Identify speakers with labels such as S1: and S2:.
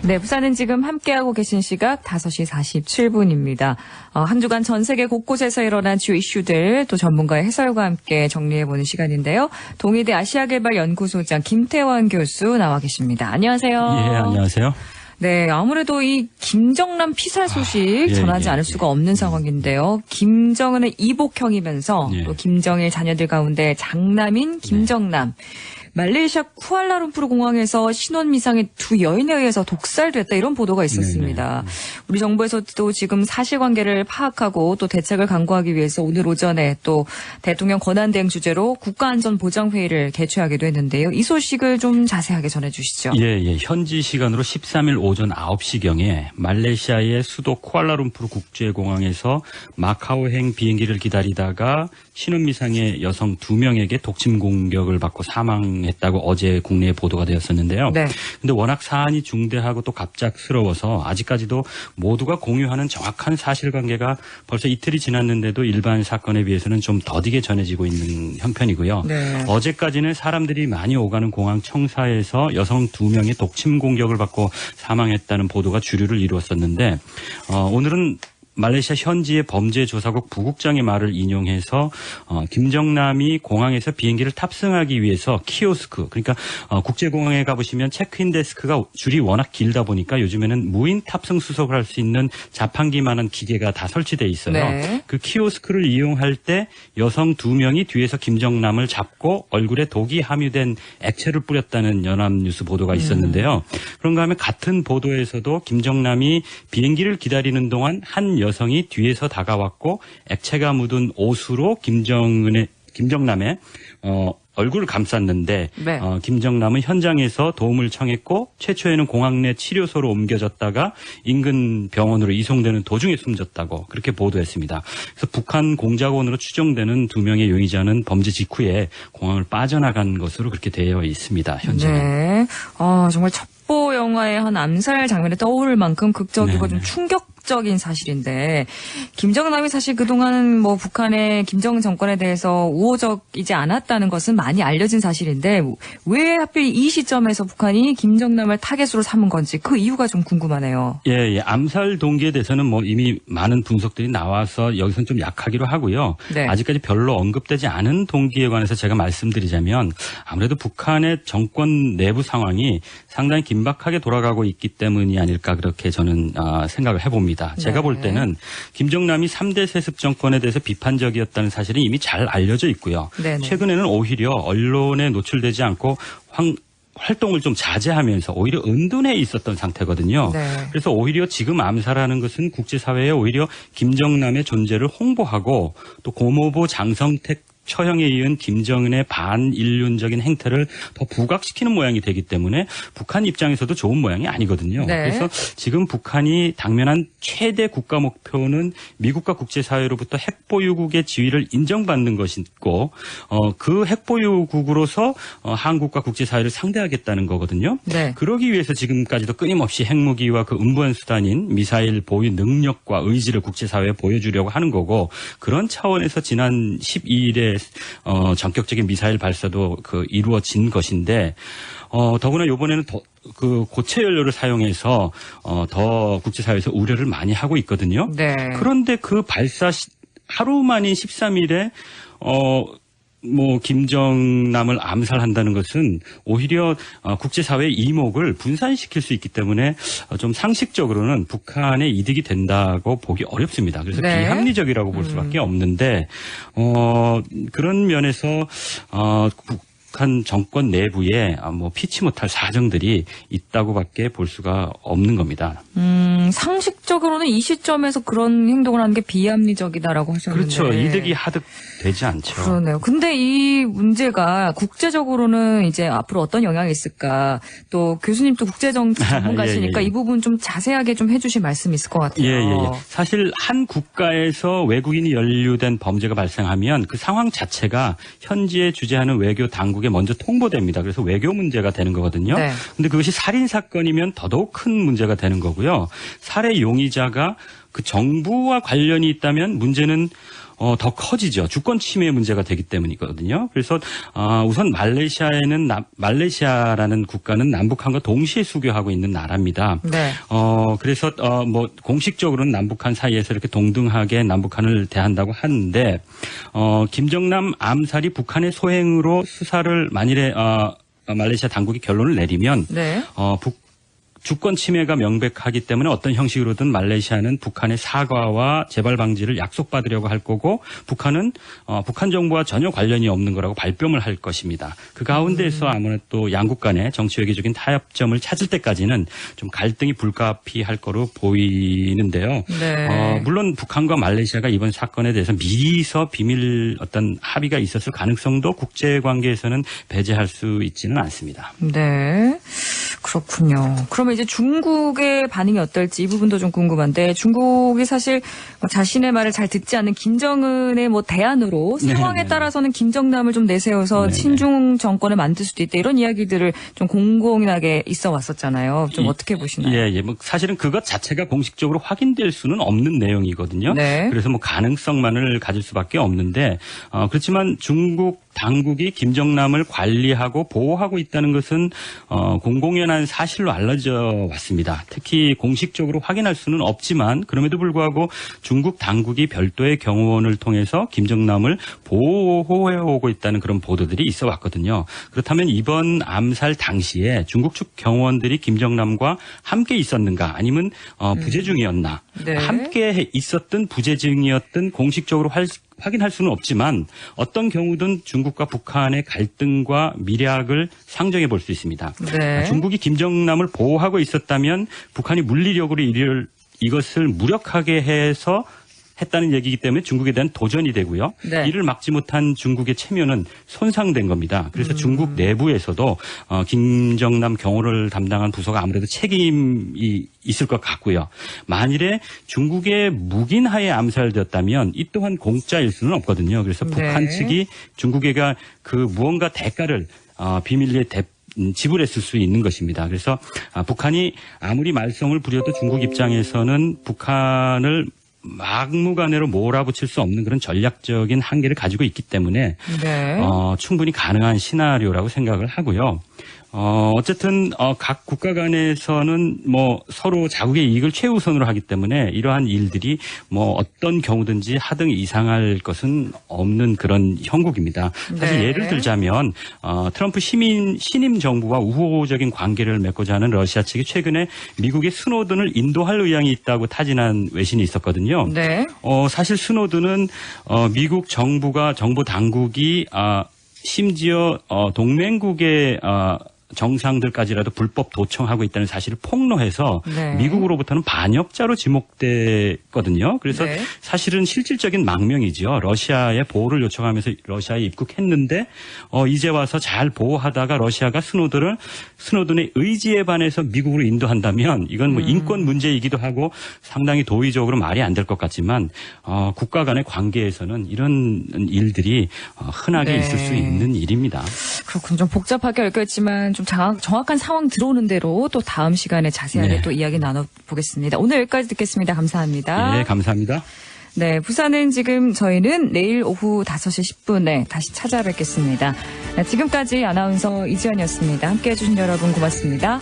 S1: 네, 부산은 지금 함께하고 계신 시각 5시 47분입니다. 한 주간 전 세계 곳곳에서 일어난 주요 이슈들 또 전문가의 해설과 함께 정리해보는 시간인데요. 동의대 아시아개발연구소장 김태원 교수 나와 계십니다. 안녕하세요.
S2: 예, 안녕하세요.
S1: 네, 아무래도 이 김정남 피살 소식 전하지 않을 수가 없는 상황인데요. 김정은의 이복형이면서 또 김정일 자녀들 가운데 장남인 김정남. 말레이시아 쿠알라룸푸르 공항에서 신원미상의 두 여인에 의해서 독살됐다 이런 보도가 있었습니다. 우리 정부에서도 지금 사실관계를 파악하고 또 대책을 강구하기 위해서 오늘 오전에 또 대통령 권한대행 주재로 국가안전보장회의를 개최하기도 했는데요. 이 소식을 좀 자세하게 전해주시죠.
S2: 예. 현지 시간으로 13일 오전 9시경에 말레이시아의 수도 쿠알라룸푸르 국제공항에서 마카오행 비행기를 기다리다가 신원미상의 여성 2명에게 독침 공격을 받고 사망했다고 어제 국내에 보도가 되었었는데요. 근데 워낙 사안이 중대하고 또 갑작스러워서 아직까지도 모두가 공유하는 정확한 사실관계가 벌써 이틀이 지났는데도 일반 사건에 비해서는 좀 더디게 전해지고 있는 형편이고요. 어제까지는 사람들이 많이 오가는 공항 청사에서 여성 2명이 독침 공격을 받고 사망했다는 보도가 주류를 이루었었는데 오늘은 말레이시아 현지의 범죄조사국 부국장의 말을 인용해서 김정남이 공항에서 비행기를 탑승하기 위해서 키오스크, 그러니까 국제공항에 가보시면 체크인 데스크가 줄이 워낙 길다 보니까 요즘에는 무인 탑승 수속을 할 수 있는 자판기만한 기계가 다 설치돼 있어요. 그 키오스크를 이용할 때 여성 2명이 뒤에서 김정남을 잡고 얼굴에 독이 함유된 액체를 뿌렸다는 연합뉴스 보도가 있었는데요. 그런가 하면 같은 보도에서도 김정남이 비행기를 기다리는 동안 한 여성이 뒤에서 다가왔고 액체가 묻은 옷으로 김정남의 얼굴을 감쌌는데 김정남은 현장에서 도움을 청했고 최초에는 공항 내 치료소로 옮겨졌다가 인근 병원으로 이송되는 도중에 숨졌다고 그렇게 보도했습니다. 그래서 북한 공작원으로 추정되는 2명의 용의자는 범죄 직후에 공항을 빠져나간 것으로 그렇게 되어 있습니다. 현재는.
S1: 네. 정말 첩보 영화의 한 암살 장면에 떠오를 만큼 극적이고 좀 충격적인 사실인데 김정남이 사실 그동안 뭐 북한의 김정은 정권에 대해서 우호적이지 않았다는 것은 많이 알려진 사실인데 왜 하필 이 시점에서 북한이 김정남을 타겟으로 삼은 건지 그 이유가 좀 궁금하네요.
S2: 예. 암살 동기에 대해서는 뭐 이미 많은 분석들이 나와서 여기서는 좀 약하기로 하고요. 아직까지 별로 언급되지 않은 동기에 관해서 제가 말씀드리자면 아무래도 북한의 정권 내부 상황이 상당히 긴박하게 돌아가고 있기 때문이 아닐까 그렇게 저는 생각을 해봅니다. 제가 볼 때는 김정남이 3대 세습 정권에 대해서 비판적이었다는 사실은 이미 잘 알려져 있고요. 최근에는 오히려 언론에 노출되지 않고 활동을 좀 자제하면서 오히려 은둔해 있었던 상태거든요. 그래서 오히려 지금 암살하는 것은 국제사회에 오히려 김정남의 존재를 홍보하고 또 고모부 장성택 처형에 이은 김정은의 반인륜적인 행태를 더 부각시키는 모양이 되기 때문에 북한 입장에서도 좋은 모양이 아니거든요. 그래서 지금 북한이 당면한 최대 국가 목표는 미국과 국제사회로부터 핵보유국의 지위를 인정받는 것이고 그 핵보유국으로서 한국과 국제사회를 상대하겠다는 거거든요. 그러기 위해서 지금까지도 끊임없이 핵무기와 그 운반 수단인 미사일 보유 능력과 의지를 국제사회에 보여주려고 하는 거고 그런 차원에서 지난 12일에 전격적인 미사일 발사도 이루어진 것인데 더구나 이번에는 그 고체 연료를 사용해서 더 국제사회에서 우려를 많이 하고 있거든요. 그런데 그 발사 하루 만인 13일에 김정남을 암살한다는 것은 오히려 국제사회의 이목을 분산시킬 수 있기 때문에 좀 상식적으로는 북한의 이득이 된다고 보기 어렵습니다. 그래서 비합리적이라고 볼 수밖에 없는데 그런 면에서 북한 정권 내부에 피치 못할 사정들이 있다고밖에 볼 수가 없는 겁니다.
S1: 상식적으로는 이 시점에서 그런 행동을 하는 게 비합리적이다라고 하셨는데.
S2: 그렇죠. 이득이 하득 되지 않죠.
S1: 그러네요. 근데 이 문제가 국제적으로는 이제 앞으로 어떤 영향이 있을까? 또 교수님도 국제정치 전문가시니까 이 부분 좀 자세하게 좀 해주실 말씀이 있을 것 같아요.
S2: 사실 한 국가에서 외국인이 연루된 범죄가 발생하면 그 상황 자체가 현지에 주재하는 외교 당국에 먼저 통보됩니다. 그래서 외교 문제가 되는 거거든요. 근데 그것이 살인 사건이면 더더욱 큰 문제가 되는 거고요. 살해 용의자가 그 정부와 관련이 있다면 문제는 더 커지죠. 주권 침해 문제가 되기 때문이거든요. 그래서 우선 말레이시아라는 국가는 남북한과 동시에 수교하고 있는 나라입니다.
S1: 네.
S2: 그래서 뭐 공식적으로는 남북한 사이에서 이렇게 동등하게 남북한을 대한다고 하는데 김정남 암살이 북한의 소행으로 수사를 만일에 말레이시아 당국이 결론을 내리면
S1: 네.
S2: 주권 침해가 명백하기 때문에 어떤 형식으로든 말레이시아는 북한의 사과와 재발 방지를 약속받으려고 할 거고 북한은 북한 정부와 전혀 관련이 없는 거라고 발뺌을 할 것입니다. 그 가운데서 아무래도 양국 간의 정치 외교적인 타협점을 찾을 때까지는 좀 갈등이 불가피할 거로 보이는데요.
S1: 네.
S2: 물론 북한과 말레이시아가 이번 사건에 대해서 미리서 비밀 어떤 합의가 있었을 가능성도 국제 관계에서는 배제할 수 있지는 않습니다.
S1: 네. 그렇군요. 그러면 이제 중국의 반응이 어떨지 이 부분도 좀 궁금한데 중국이 사실 자신의 말을 잘 듣지 않는 김정은의 뭐 대안으로 상황에 따라서는 김정남을 좀 내세워서 친중 정권을 만들 수도 있다 이런 이야기들을 좀 공공연하게 있어 왔었잖아요. 좀 어떻게 보시나요?
S2: 예. 뭐 사실은 그것 자체가 공식적으로 확인될 수는 없는 내용이거든요.
S1: 네.
S2: 그래서 뭐 가능성만을 가질 수밖에 없는데 그렇지만 중국 당국이 김정남을 관리하고 보호하고 있다는 것은 공공연한 사실로 알려져 왔습니다. 특히 공식적으로 확인할 수는 없지만 그럼에도 불구하고 중국 당국이 별도의 경호원을 통해서 김정남을 보호해오고 있다는 그런 보도들이 있어 왔거든요. 그렇다면 이번 암살 당시에 중국 측 경호원들이 김정남과 함께 있었는가 아니면 부재 중이었나
S1: 네.
S2: 함께 있었든 부재 중이었든 공식적으로 확인할 수는 없지만 어떤 경우든 중국과 북한의 갈등과 밀약을 상정해 볼 수 있습니다.
S1: 네.
S2: 중국이 김정남을 보호하고 있었다면 북한이 물리력으로 이것을 무력하게 해서 했다는 얘기이기 때문에 중국에 대한 도전이 되고요.
S1: 네.
S2: 이를 막지 못한 중국의 체면은 손상된 겁니다. 그래서 중국 내부에서도 김정남 경호를 담당한 부서가 아무래도 책임이 있을 것 같고요. 만일에 중국의 묵인하에 암살되었다면 이 또한 공짜일 수는 없거든요. 그래서 북한 측이 중국에게 그 무언가 대가를 비밀리에 지불했을 수 있는 것입니다. 그래서 북한이 아무리 말썽을 부려도 중국 입장에서는 북한을 막무가내로 몰아붙일 수 없는 그런 전략적인 한계를 가지고 있기 때문에
S1: 네.
S2: 충분히 가능한 시나리오라고 생각을 하고요. 어쨌든 각 국가 간에서는 뭐 서로 자국의 이익을 최우선으로 하기 때문에 이러한 일들이 뭐 어떤 경우든지 하등 이상할 것은 없는 그런 형국입니다. 사실
S1: 네.
S2: 예를 들자면 트럼프 신임 정부와 우호적인 관계를 맺고자 하는 러시아 측이 최근에 미국의 스노든을 인도할 의향이 있다고 타진한 외신이 있었거든요.
S1: 네.
S2: 사실 스노든은 미국 정부 당국이 심지어 동맹국의 정상들까지라도 불법 도청하고 있다는 사실을 폭로해서
S1: 네.
S2: 미국으로부터는 반역자로 지목됐거든요. 그래서
S1: 네.
S2: 사실은 실질적인 망명이죠. 러시아에 보호를 요청하면서 러시아에 입국했는데 이제 와서 잘 보호하다가 러시아가 스노든의 의지에 반해서 미국으로 인도한다면 이건 뭐 인권 문제이기도 하고 상당히 도의적으로 말이 안 될 것 같지만 국가 간의 관계에서는 이런 일들이 흔하게
S1: 네.
S2: 있을 수 있는 일입니다.
S1: 그렇군요. 좀 복잡하게 얽혀있지만 좀 정확한 상황 들어오는 대로 또 다음 시간에 자세하게
S2: 네.
S1: 또 이야기 나눠보겠습니다. 오늘 여기까지 듣겠습니다. 감사합니다.
S2: 네, 감사합니다.
S1: 네, 부산은 지금 저희는 내일 오후 5시 10분에 다시 찾아뵙겠습니다. 지금까지 아나운서 이지연이었습니다. 함께해 주신 여러분 고맙습니다.